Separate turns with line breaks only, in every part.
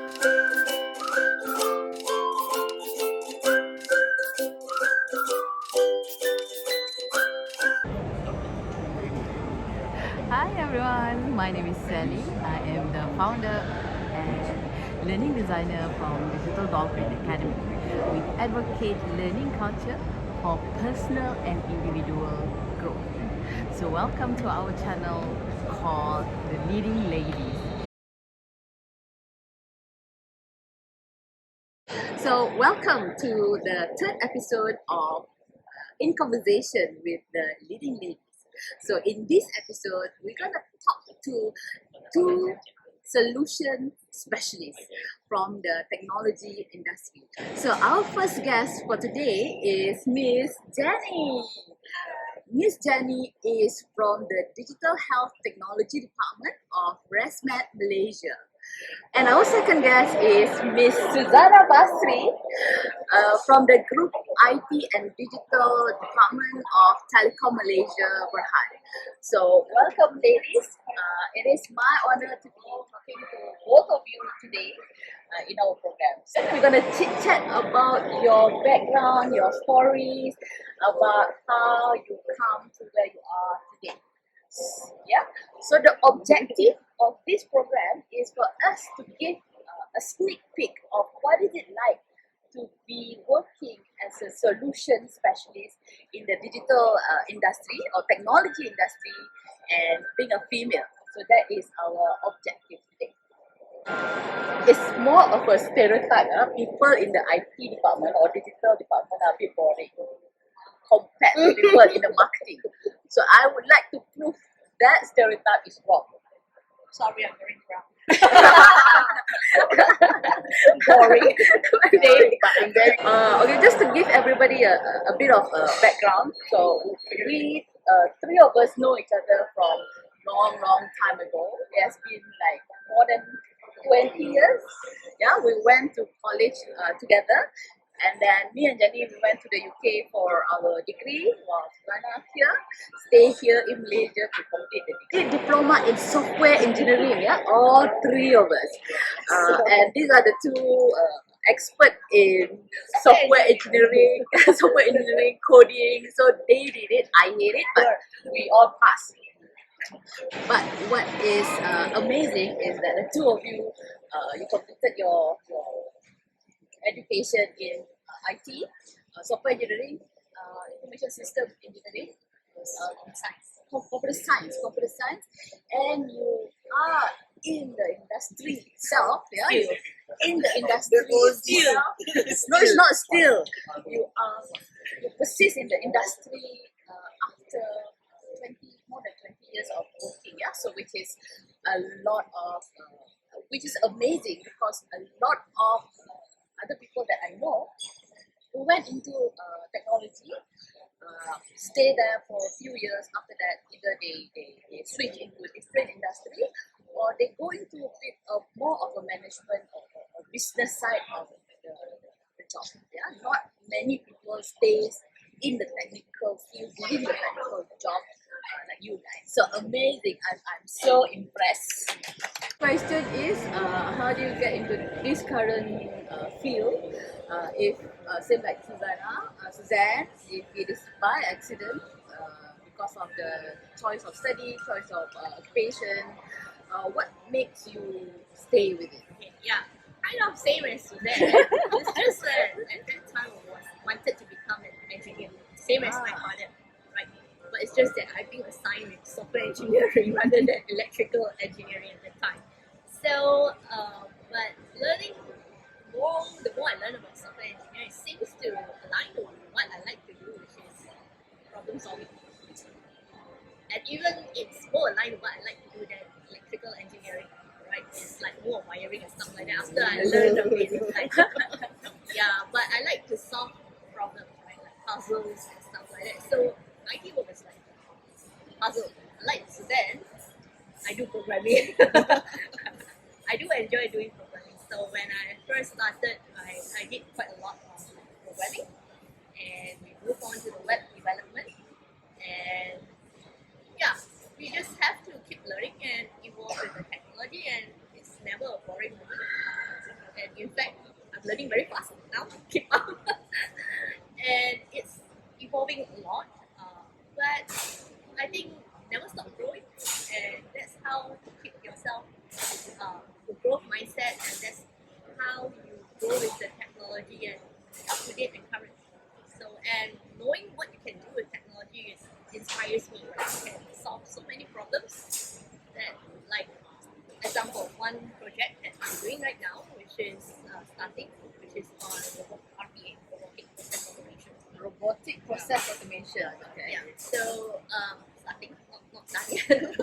Hi everyone, my name is Sally. I am the founder and learning designer from Digital Dolphin Academy. We advocate learning culture for personal and individual growth. So welcome to our channel called The Leading Ladies. So welcome to the third episode of In Conversation with the Leading Ladies. So in this episode, we're gonna talk to two solution specialists from the technology industry. So our first guest for today is Miss Jenny. Miss Jenny is from the Digital Health Technology Department of ResMed Malaysia. And our second guest is Miss Susanna Basri from the Group IT and Digital Department of Telekom Malaysia, Berhad. So, welcome, ladies. It is my honor to be talking to both of you today in our program. So, we're going to chit chat about your background, your stories, about how you come to where you are today. Yeah. So the objective of this program is for us to give a sneak peek of what is it like to be working as a solution specialist in the digital industry or technology industry and being a female. So that is our objective today. It's more of a stereotype. People in the IT department or digital department are a bit boring compared to people in the marketing. So I would like to prove that stereotype is wrong.
Sorry, I'm wearing brown.
Boring. Okay, just to give everybody a bit of background. So we three of us know each other from long time ago. It has been like more than 20 years. Yeah, we went to college together. And then me and Jenny, we went to the UK for our degree, while Susanna here, stay here in Malaysia to complete the degree. Diploma in software engineering, yeah, all three of us. And these are the two expert in software engineering, coding. So they did it, I did it, but we all passed. But what is amazing is that the two of you, you completed your education in IT, software engineering, information system engineering, computer science, and you are in the industry itself. Yeah, you in the industry itself. No, it's not still. You persist in the industry after more than 20 years of working. Yeah, so which is a lot of, which is amazing because a lot of other people that I know who went into technology, stay there for a few years. After that, either they switch into a different industry or they go into a bit of more of a management or business side of the job. Yeah, not many people stays in the technical field, doing the technical job like you guys. So amazing! I'm so impressed. Question is, how do you get into this current field? If same like Suzanne, if it is by accident because of the choice of study, choice of occupation, what makes you stay with it?
Yeah, kind of same as Suzanne. It's just at that time I wanted to become an engineer, same as my father, right? But it's just that I've been assigned with software engineering rather than electrical engineering at that time. So, but learning the more I learn about software engineering, it seems to align with what I like to do, which is problem solving. And even it's more aligned with what I like to do than electrical engineering, right? It's like more wiring and stuff like that after I learned the basic side. Yeah, but I like to solve problems, right? Like puzzles and stuff like that. So IT work is like puzzle. Like Suzanne, I do programming. I do enjoy doing programming. So when I first started, I did quite a lot of programming, and we moved on to the web development. And yeah, we just have to keep learning and evolve with the technology, and it's never a boring moment. In fact, I'm learning very fast now to keep up. And it's evolving a lot. But I think never stop growing. And that's how to keep yourself to growth mindset, and that's how you grow with the technology and up to date and current. So, and knowing what you can do with technology inspires me. You can solve so many problems that, like, example, one project that I'm doing right now, which is starting, which is on RPA, robotic process automation.
Robotic process automation. Okay.
Yeah. So starting, not done yet.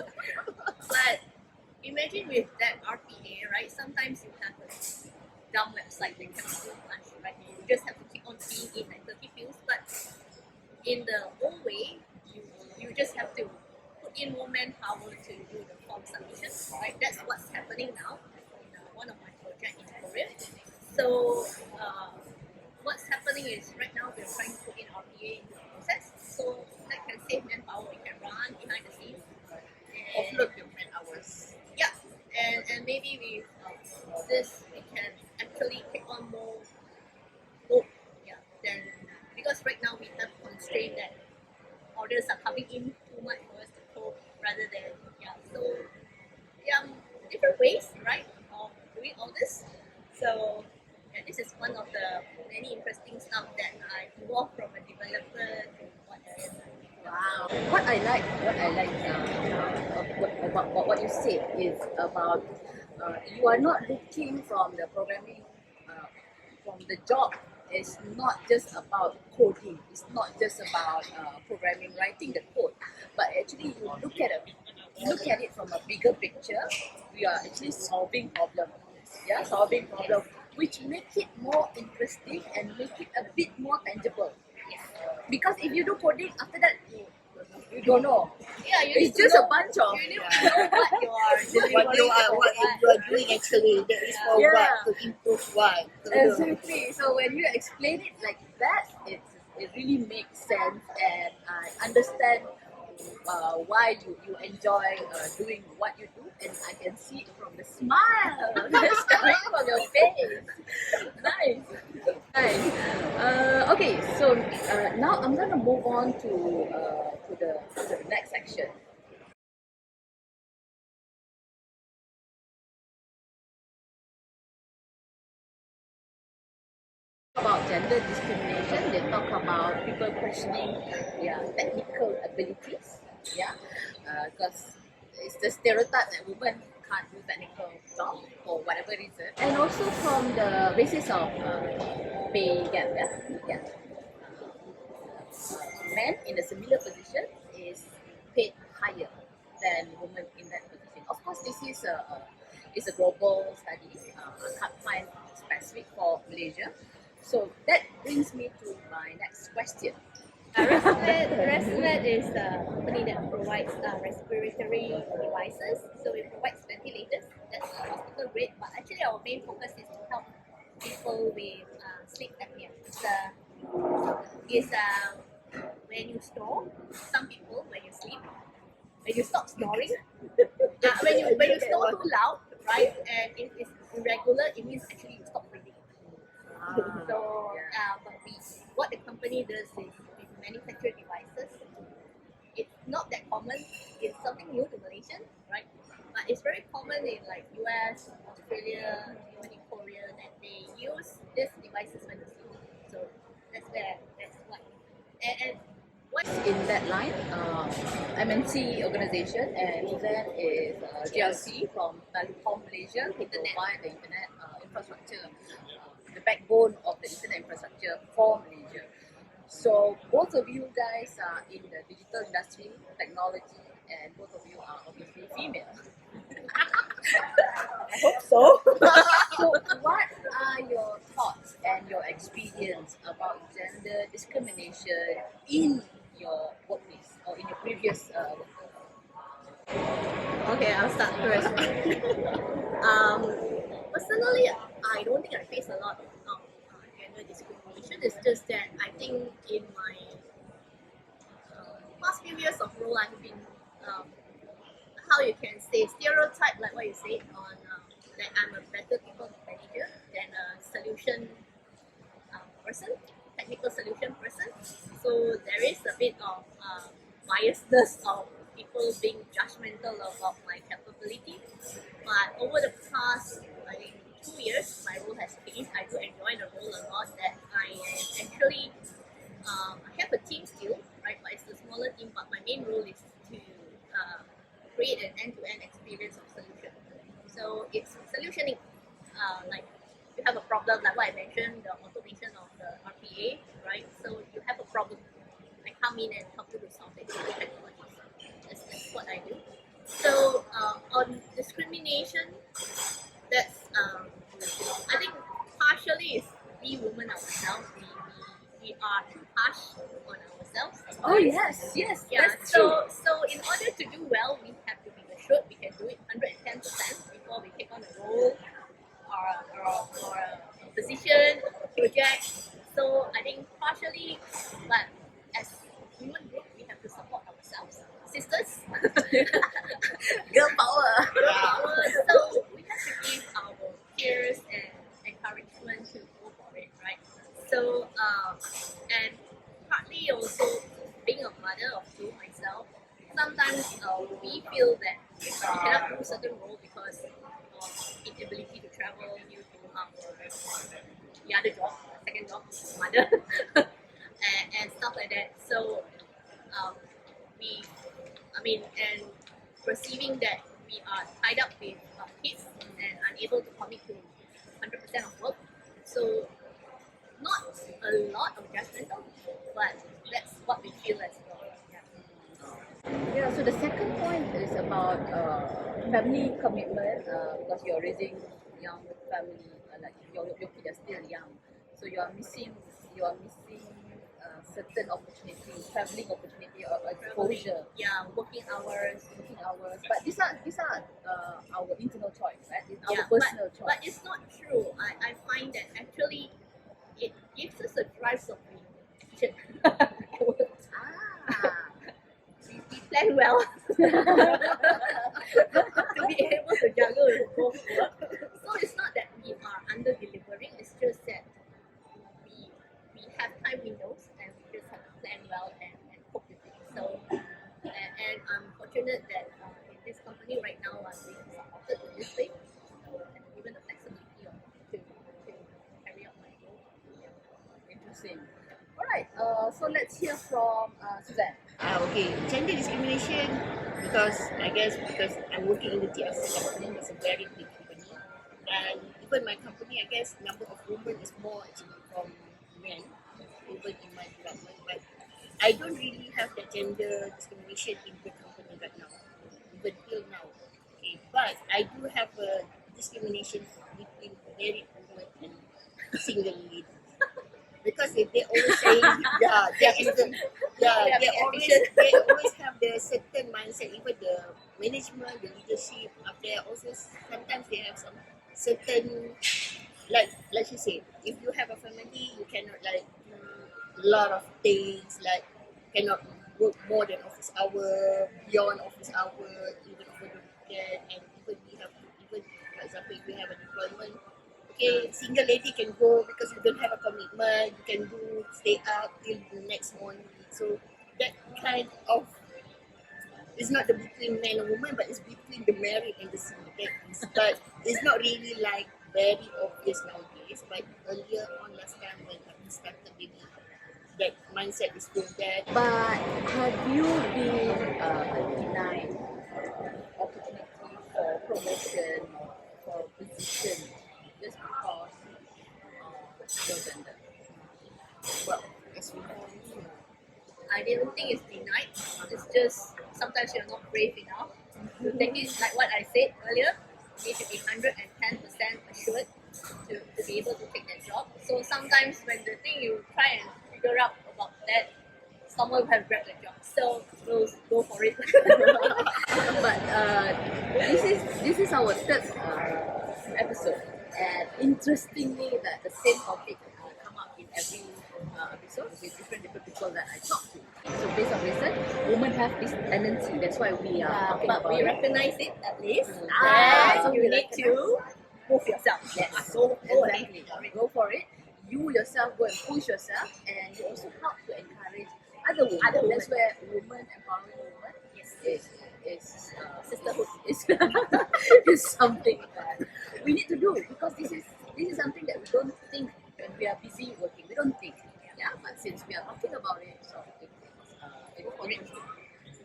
But imagine with that RPA, right? Sometimes you have a dumb website that cannot do much, right? You just have to keep on keying in like 30 fields. But in the old way, you just have to put in more manpower to do the form submission, right? That's what's happening now in one of my projects in Korea. So what's happening is right now we're trying to put in RPA into the process, so that can save manpower. We can run behind the scenes.
Offload your man hours.
Yeah, and maybe with this we can actually take on more load. Yeah, then because right now we have constraint that orders are coming in too much for us to cope rather than so different ways, right, of doing all this. So this is one of the many interesting stuff that I evolved from a developer to what I am.
Wow. What I like about what you said is about you are not looking from the programming, from the job. It's not just about coding. It's not just about programming, writing the code, but actually you look at it from a bigger picture. We are actually solving problems. Yeah, solving problems, which make it more interesting and make it a bit more tangible. Because if you do coding, after that you don't know.
Yeah, you
It's
need to
just
know,
a bunch of
you need to know what you are delivering.
What you are doing actually, that is for
Yeah.
what, to improve what.
Exactly. So when you explain it like that, it really makes sense, and I understand why you enjoy doing what you do, and I can see it from the smile that's coming from your face. Nice. Nice. Okay, so now I'm gonna move on to the next section. About gender discrimination, they talk about people questioning their technical abilities. Yeah, because it's the stereotype that women can't do technical job for whatever reason, and also from the basis of pay gap. Yeah, men in a similar position is paid higher than women in that position. Of course, this is a global study. I can't find specific for Malaysia. So that brings me to my next question.
ResMed is a company that provides respiratory devices. So it provides ventilators. That's hospital grade. But actually, our main focus is to help people with sleep apnea. It's when you snore, some people when you sleep, when you stop snoring, when you snore too loud, right, and if it's irregular, it means actually you stop breathing. So, but what the company does is we manufacture devices. It's not that common. It's something new to Malaysian, right? But it's very common in like US, Australia, even in Korea, that they use these devices when they sleep. So that's what. And what
In that line, MNC organization, and then is GLC from Telekom Malaysia to provide the internet infrastructure, the backbone of the internet infrastructure for Malaysia. So both of you guys are in the digital industry, technology, and both of you are obviously female.
I hope so.
So what are your thoughts and your experience about gender discrimination in your workplace or in your previous workplace?
Okay, I'll start first. Personally, I don't think I face a lot of gender discrimination. It's just that I think in my past few years of role, I've been how you can say stereotype, like what you said on that I'm a better people manager than a biasness of people being judgmental about my capability. But over the past, I think, 2 years, my role has changed. I do enjoy the role a lot. That I am actually, I have a team still, right? But it's a smaller team. But my main role is to create an end-to-end experience of solution. So it's solutioning, like you have a problem, like what I mentioned, the automation of the RPA, right? So you have a problem, I come in and help you to solve it with technology. That's what I do. So on discrimination, that's I think partially is we women ourselves. We are too harsh on ourselves.
Oh yes, yes,
Yeah.
that's true.
So in order to do well, we have to be assured we can do it 110% before we take on a role or a position, a project. So I think partially, but as human group, we have to support ourselves, sisters.
Girl power.
So we have to give our peers and encouragement to go for it, right? So and partly also being a mother of two myself, sometimes we feel that we cannot do certain role because of inability to travel due to the other job, second job, mother, and stuff like that. So and perceiving that we are tied up with kids and unable to commit to 100% of work. So not a lot of judgmental, but that's what we feel as well. Yeah.
Yeah, so the second point is about family commitment because you're raising young family, like your kids are still young, so you are missing certain opportunities, traveling opportunity or exposure,
Yeah, working hours.
but these are our internal choice, right? It's our
Yeah,
personal
but
choice.
it's not true. I find that actually it gives us a drive of being efficient. We plan well to be able to juggle both work. So it's not that we are under delivering, it's just that we have time windows and we just have to plan well and cope with it. So and I'm fortunate that in this company right now I'm being supported in this way. So and given the flexibility to carry out my role.
Interesting. All right. So let's hear from Suzanne.
Okay, gender discrimination, because I guess because I'm working in the TLC company, it's a very big company, and even my company, I guess number of women is more actually from men, even in my department. But I don't really have the gender discrimination in the company right now, even till now. Okay, but I do have a discrimination between married women and single ladies. Because they always say, yeah, there is a, yeah, they always have the certain mindset, even the management, the leadership up there. Also, sometimes they have some certain, like you said, if you have a family, you cannot like do a lot of things, like cannot work more than office hour, beyond office hour, even over the weekend, and even we have to, even for example, if we have an employment. Okay, single lady can go because you don't have a commitment. You can do stay up till the next morning. So that kind of is not the between man and woman, but it's between the married and the single. But it's not really like very obvious nowadays. But earlier on, last time when we started, maybe that mindset is still there.
But have you been denied opportunity for promotion or for position just because of your gender?
Well, as we know,
I don't think it's denied. It's just sometimes you're not brave enough to take it. Like what I said earlier, you need to be 110% assured to be able to take that job. So sometimes when the thing you try and figure out about that, someone will have grabbed the job. So go for it.
But this is our third episode, and interestingly, that the same topic come up in every episode with different people that I talk to. So based on research, women have this tendency. That's why we are talking
but
about
we
it.
recognize it at least.
So
You
we
need to move yourself.
Yes,
Go ahead.
exactly. Go for it. You yourself go and push yourself, and you also help to encourage Other women. That's where women empowering women is sisterhood is something that we need to do, because this is something that we don't think when we are busy working. We don't think, yeah. But since we are talking about it, so it's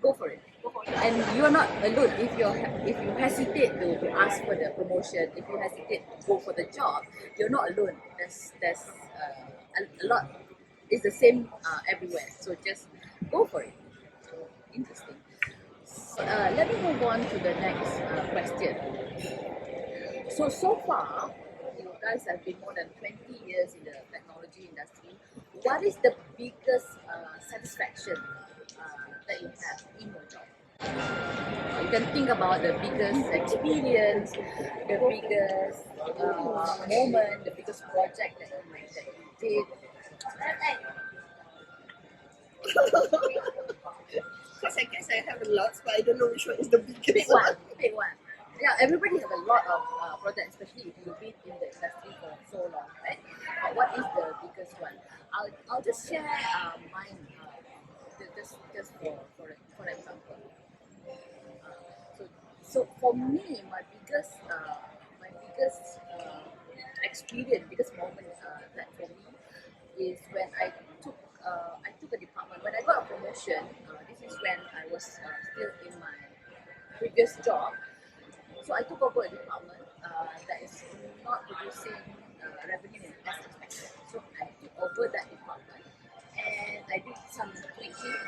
go for it. And you are not alone if you hesitate to ask for the promotion. If you hesitate to go for the job, you're not alone. There's a lot. It's the same everywhere. So just go for it. Interesting. Let me move on to the next question. So far, you guys have been more than 20 years in the technology industry. What is the biggest satisfaction that you have in your job? You can think about the biggest experience, the biggest moment, the biggest project that you did.
Because I guess I have a lot, but I don't know which one is the biggest
Big one, big one. Yeah, everybody have a lot of projects, especially if you've been in the industry for so long, right? What is the biggest one? I'll just share mine, just for example. So for me, my biggest experience, biggest moment that for me is when I took a department. When I got a promotion, this is when I was still in my previous job. So I took over a department that is not producing revenue as expected. So I took over that department and I did some tweaking.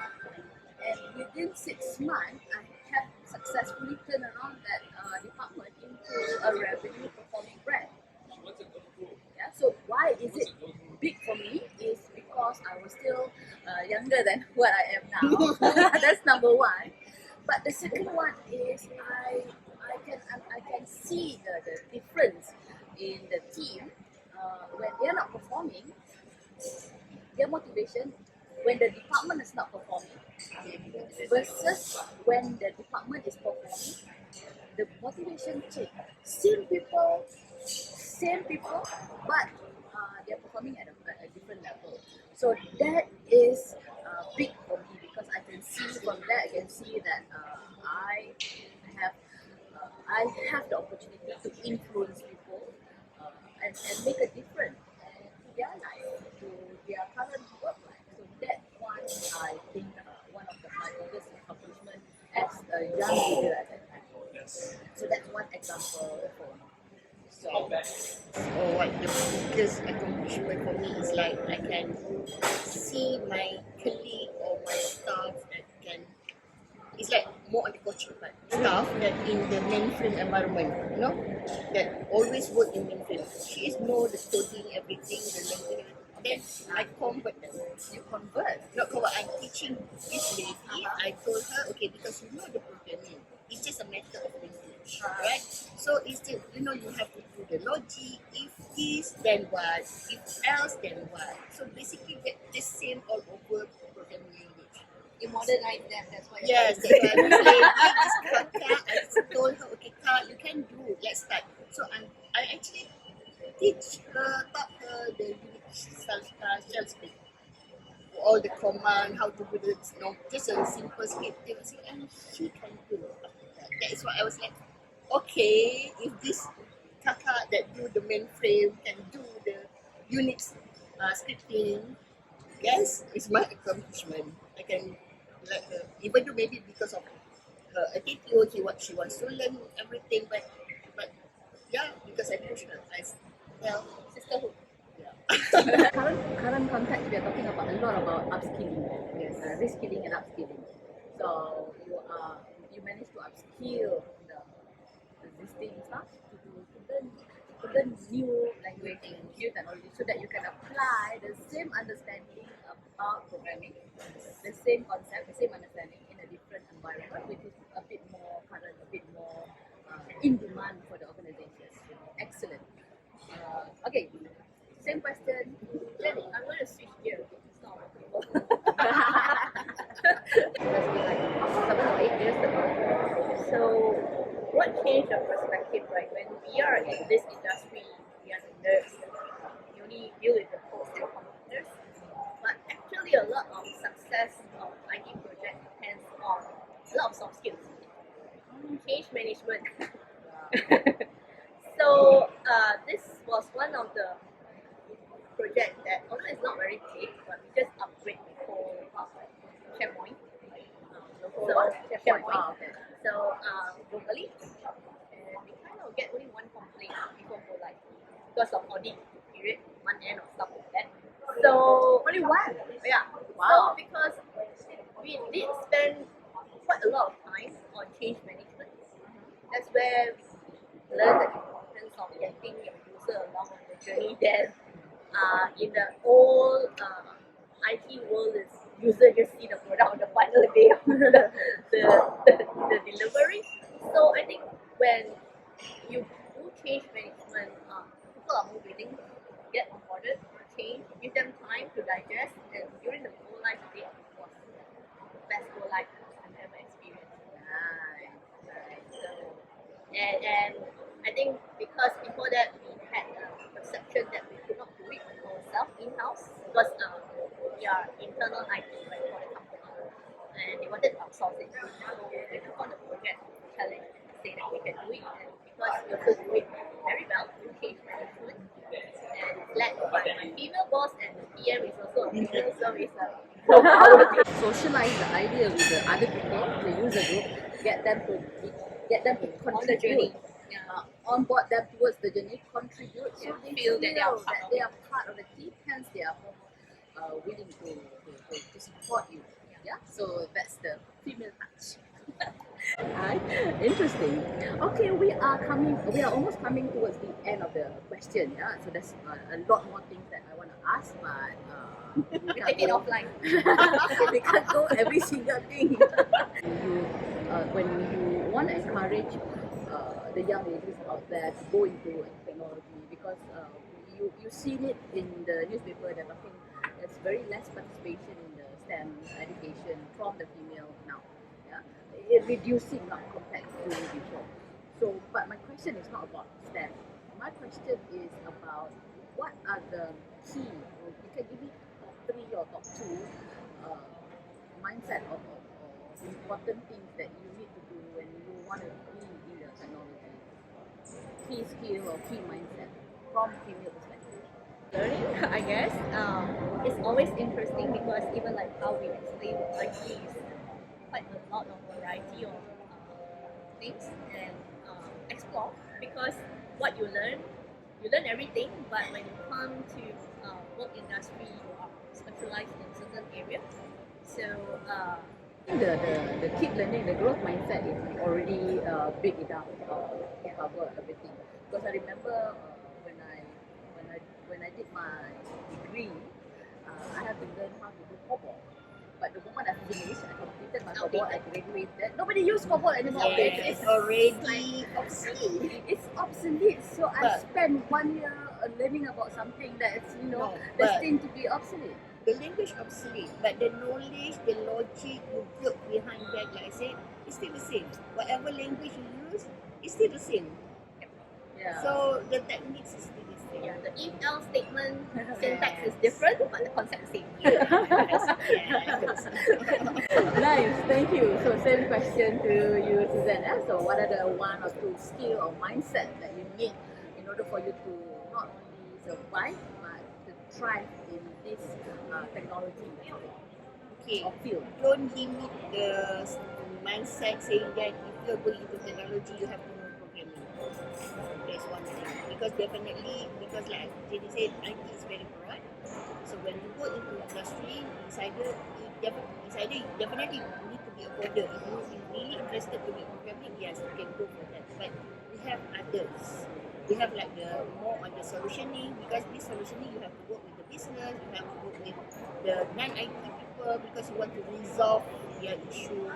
And within 6 months, I have successfully turned around that department into a revenue performing brand. Yeah, so why is it big for me? Is because I was still younger than what I am now. That's number one. But the second one is I can see the difference in the team when they are not performing. Their motivation when the department is not performing versus when the department is performing, the motivation change. Same people, but they're performing at a different level. So that is big for me, because I can see from that, I can see that have I have the opportunity to influence people and make a difference to their life, to their current work life. So that one, I think, one of my biggest accomplishments as a young leader at that time. So that's one example for me. So,
or what the biggest accomplishment for me is like I can see my colleague or my staff that can, it's like more on the coaching part, staff that in the mainframe environment, you know, that always work in mainframe. She is know the coding, everything, the language. Then I convert them.
you convert.
Not convert, I'm teaching this lady. I told her, okay, because you know the programming, it's just a matter of language, right? So instead, you know, you have to do the logic. If this, then what? If else, then what? So basically, get the same all over programming language.
You modernize them, that's why.
Yes, that's why I'm saying, this Kaka, I told her, okay, Kak, you can do, let's start. So I actually taught her the unit shell script. All the command, how to do this, just a simple script. And she can do it. That is why I was like, okay, if this Kaka that do the mainframe can do the Unix scripting, yes, it's my accomplishment. I can let her, even though maybe because of her attitude, she wants to learn everything, but yeah, because I push her, well, sisterhood. Yeah.
current context, we are talking about a lot about upskilling, yes, reskilling and upskilling. So you manage to upskill the existing staff to learn new language and new technology, so that you can apply the same understanding about programming, the same concept, the same understanding in a different environment, which is a bit more current, a bit more in demand for the organization. Excellent. Okay, same question.
Jenny, I'm going to switch gears. It's not workable.
That's been like 7 or 8 years ago.
So, what changed your perspective, right? When we are in this industry, we are nerds. You only deal with the post and computers. But actually, a lot of success success of IT project depends on a lot of soft skills. Change management. So this was one of the projects that, although it's not very big, but we just upgrade the whole SharePoint. SharePoint.
Okay.
So globally, and we kind of get only one complaint before go live because of audit period, month end or stuff like that. So
Only one.
yeah.
Wow.
So because we did spend quite a lot of time on change management, that's where we learn the importance of getting your user along on the journey. Then in the old IT world, is user just see the product on the final day of the delivery. So I think when you do change management, people are more willing to get onboarded, change, give them time to digest, and during the go live day was the best go live I've ever experienced. So, and I think because before that we had a perception that we could not do it ourselves in-house because we are internal IT right, for the company and they wanted to outsource it. So we took on the project challenge to say that we can do it, and because we also do it very well in change management and it's led by my female boss, and the PM is also a female, so it's a
Socialize the idea with the other people, the user group, get them to contribute,
on the journey. Yeah.
onboard them towards the journey, contribute, so they
Feel that they are part
of the team, hence they are more willing to support you. Yeah, so that's the female touch. Right. Interesting. Okay, we are almost coming towards the end of the question. Yeah, so there's a lot more things that I want to ask, but
we take it offline.
we can't go every single thing. When you want to encourage the young ladies out there to go into technology, because you've seen it in the newspaper that I think there's very less participation in the STEM education from the female now. Yeah, it's reducing not compared to before. So, but my question is not about STEM. My question is about what are the key, or you can give me top 3 or top 2 mindset of important things that you need to do when you want to be in the technology. Key skill or key mindset from female perspective.
Learning, I guess. It's always interesting because even like how we explain IT is quite a lot of variety of things and explore, because what you learn everything, but when you come to work industry, you are specialized in certain areas. So
The keep learning, the growth mindset is already big enough to cover everything. Because I remember when I did my degree, I had to learn how to do COBOL. But the moment I finished, I completed my COBOL, I graduated. Nobody uses COBOL anymore.
Yes, it's already obsolete.
It's obsolete. So I
But-
spent 1 year learning about something that's
No,
destined to be obsolete.
the language obsolete, but the knowledge, the logic you built behind that, like I said, it's still the same. Whatever language you use, it's still the same.
Yeah.
So the techniques is still the same.
yeah, the if-else statement syntax is different, but the concept is same.
Yes.
Nice, thank you. So same question to you, Suzanne. So what are the 1 or 2 skill or mindset that you need in order for you to not only survive but to thrive in this technology
Okay,
or field?
don't limit the mindset saying that if you're going into technology, you have to know programming. That's one thing. Because like Jenny said, IT is very broad. So when you go into industry, it's either you definitely need to be a coder. If you're really interested to be programming, yes, you can go for that. But we have others. We have like the more on the solutioning, because this solutioning you have to work with the business, you have to work with the non-IT people because you want to resolve their issue,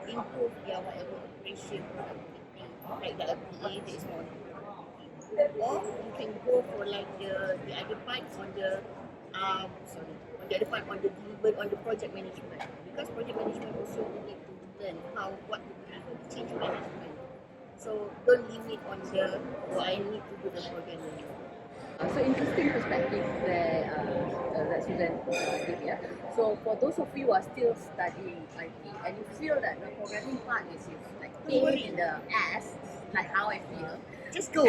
improve their whatever operation productivity, like the PA that is more. Or you can go for like the other parts on the on the other part on the delivery on the project management, because project management also you need to learn what to deliver the change management. So don't limit on I need to do the programming.
So interesting perspective there that Susan gave here. So for those of you who are still studying IT and you feel that the programming part is like pain in the ass, like how I feel,
Just go.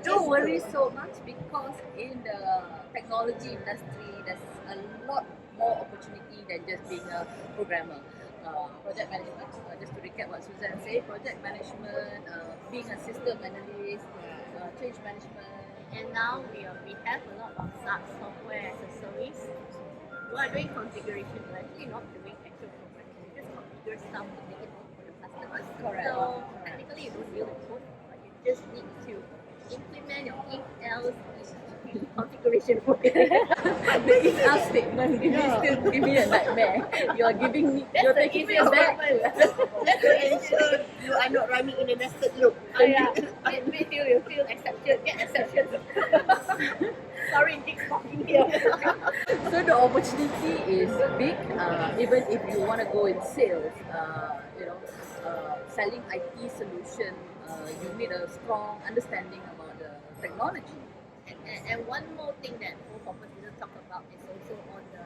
don't worry so much because in the technology industry, there's a lot more opportunity than just being a programmer. Project management, just to recap what Susan said, project management, being a system analyst, change management.
And now we have a lot of SaaS software as a service. We are doing configuration, we're actually not doing actual programming. We just configure stuff to make it work for the customers.
Correct.
So technically you don't deal with code, but you just need to implement your if else configuration for it.
The if else statement still give me a nightmare. You're giving me, you're taking me back.
Let's ensure you are not running in a nested loop.
Oh yeah, you feel exception, get exceptions. Sorry, Dick's talking here.
So the opportunity is big, even if you want to go in sales, selling IT solution, you need a strong understanding about the technology.
And one more thing that both of us didn't talk about is also on the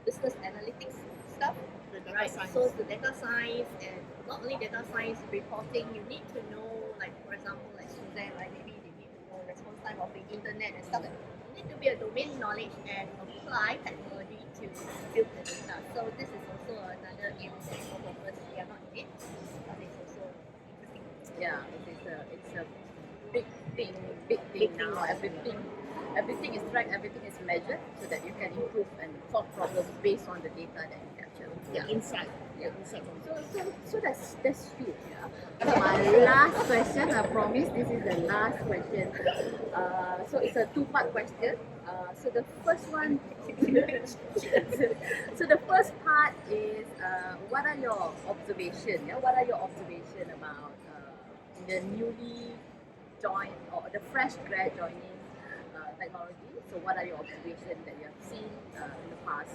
business analytics stuff.
The data
Right,
science.
so the data science and not only data science reporting, you need to know, like for example, like Suzanne, right? Maybe they need to know response time of the internet and stuff. You need to be a domain knowledge and apply technology to build the data. So this is also another area that both of us we are not in it, but it's also interesting.
Yeah, it's a big thing now. Everything is tracked, everything is measured, so that you can improve and solve problems based on the data that you capture.
The insight.
Yeah.
The insight from
So that's huge. Yeah. So my last question, I promise this is the last question. So it's a two-part question. So the first one, so the first part is what are your observations? Yeah, what are your observations about the newly joined or the fresh grad joining technology? So what are your observations that you have seen in the past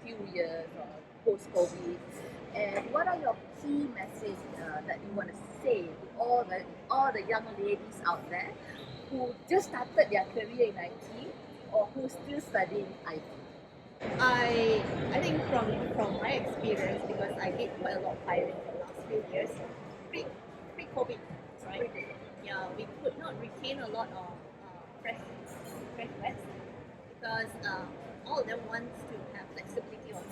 few years or post-COVID? And what are your key messages that you want to say to all the young ladies out there who just started their career in IT or who still studying IT?
I think from my experience, because I did quite a lot of hiring for the last few years, pre-COVID, right? Yeah, we could not retain a lot of fresh grads because all of them want to have flexibility on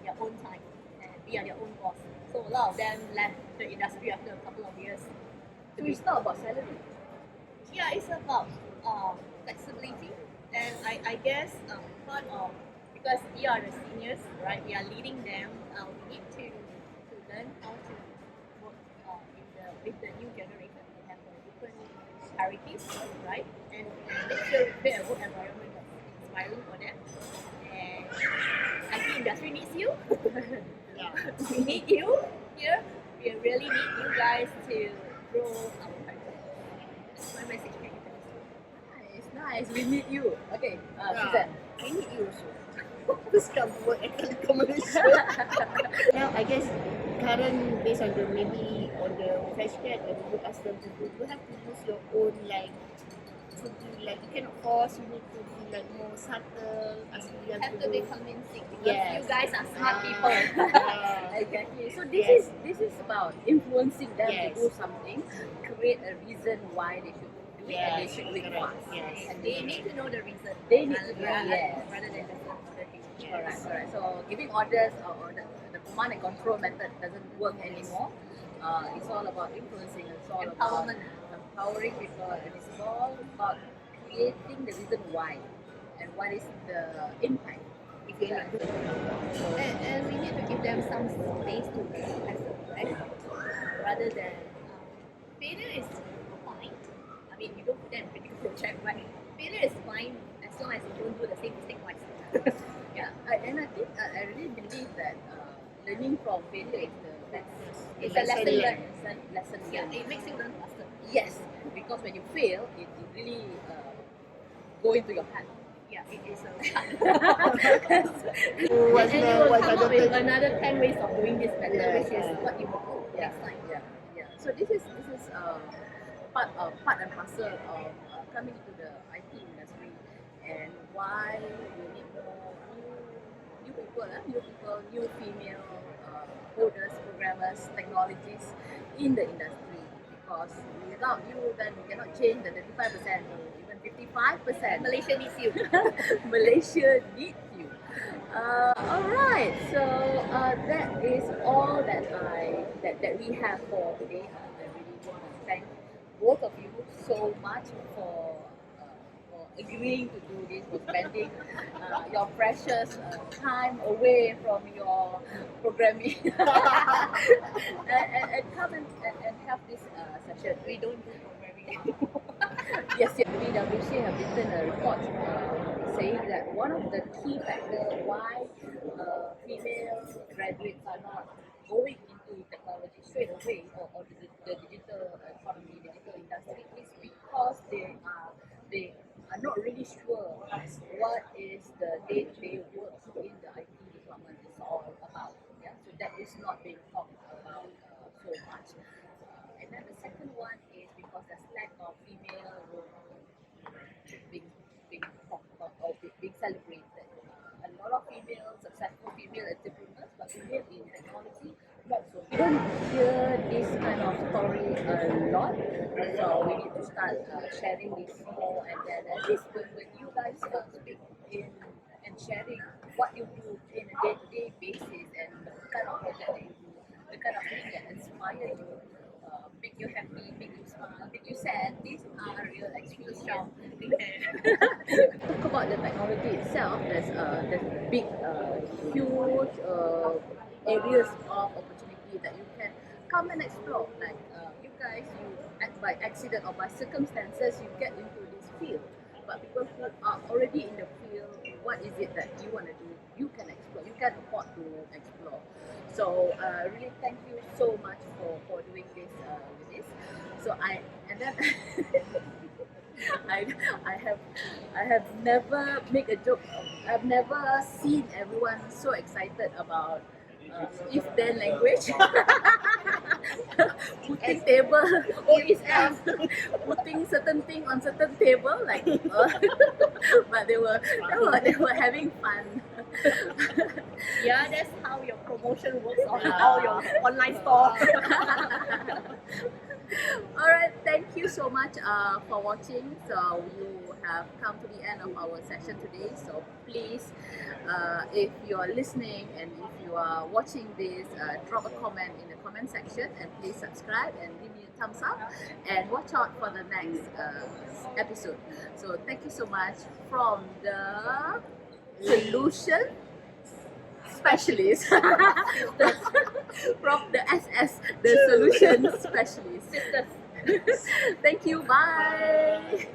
their own time and be their own boss. So a lot of them left the industry after a couple of years.
So it's not about salary.
Yeah, it's about flexibility, and I guess part of, because we are the seniors, right? We are leading them. We need to learn how to work with the new generation. We have different priorities, right? And make sure we create a work environment that's inspiring for them. And IT industry needs you. We need you here. We really need you guys to grow our country. That's my message for you guys.
Nice. We need you. Okay,
Yeah.
Suzanne.
I need you also. Please come work at Telekom Malaysia. Now, I guess current based on the maybe on the fresh grad, when you ask them to do, you have to use your own to be you cannot force. You need to be more subtle. Asking them
Have to be convincing because
Yes.
you guys are smart people.
Exactly. So this is about influencing them
Yes.
to do something, create a reason why they should do it and they should do it
correct.
fast.
Yes.
And
They need to know the reason.
They need to know,
rather,
yes.
rather than just other things.
Correct. So giving orders or the command and control method doesn't work anymore. It's all about influencing. It's all
Empowerment.
about empowering people, and it's all about creating the reason why and what is the impact.
If you're not good.
And we need to give them some space to be successful, right? Rather than failure is fine. I mean, you don't put them in a critical project, but failure is fine as long as you don't do the same mistake twice.
Yeah, and I think I really believe that learning from failure is the best.
It's a lesson learned.
Lesson
Yeah,
learned.
it makes you learn faster.
Yes, because when you fail, it really go into your heart.
Yeah, it is a
What's
and
the-
you will
what's
come
the
up with
third-
another 10 ways of doing this better,
Yeah,
which is
yeah.
what you will do next time.
Yeah. So this is part and parcel of coming into the IT industry and why we need more new people, new female coders, programmers, technologists in the industry. Because without you, then we cannot change the 35% or even 55%.
Malaysia needs you.
Malaysia needs you. Alright, so that is all that we have for today. I really want to thank both of you so much for agreeing to do this, for spending your precious time away from your programming and come and have this session.
We don't do programming anymore.
Yes, PwC have written a report saying that one of the key factors why female graduates are not going into technology straight away or the digital economy, digital industry is because they are not really sure what is the day-to-day work in the IT department is all about. Yeah, so that is not being talked about so much. And then the second one is because there's lack of female role being talked about or being celebrated. A lot of successful female entrepreneurs, but female in technology, not so. We don't hear this kind of story a lot, so we need to start sharing this more. And then at least when you guys speak in and sharing what you do in a day-to-day basis and the kind of project that you do, the kind of thing that inspire you, make you happy, make you smile, make you sad. These are real experiences. Talk about the technology itself. There's big, huge areas of opportunity that you can come and explore. Like you guys, by accident or by circumstances, you get into this field. But people who are already in the field, what is it that you want to do? You can explore. You can afford to explore. So really thank you so much for doing this with this. So I have never made a joke. I've never seen everyone so excited about if then language. Putting table or is putting certain thing on certain table like but they were having fun.
Yeah, that's how your promotion works on all your online store.
Alright, thank you so much for watching. So you have come to the end of our session today. So please, if you are listening and if you are watching this, drop a comment in the comment section and please subscribe and give me a thumbs up and watch out for the next episode. So thank you so much from the Solution Specialist from the SS, the Solution Specialist. Thank you, bye.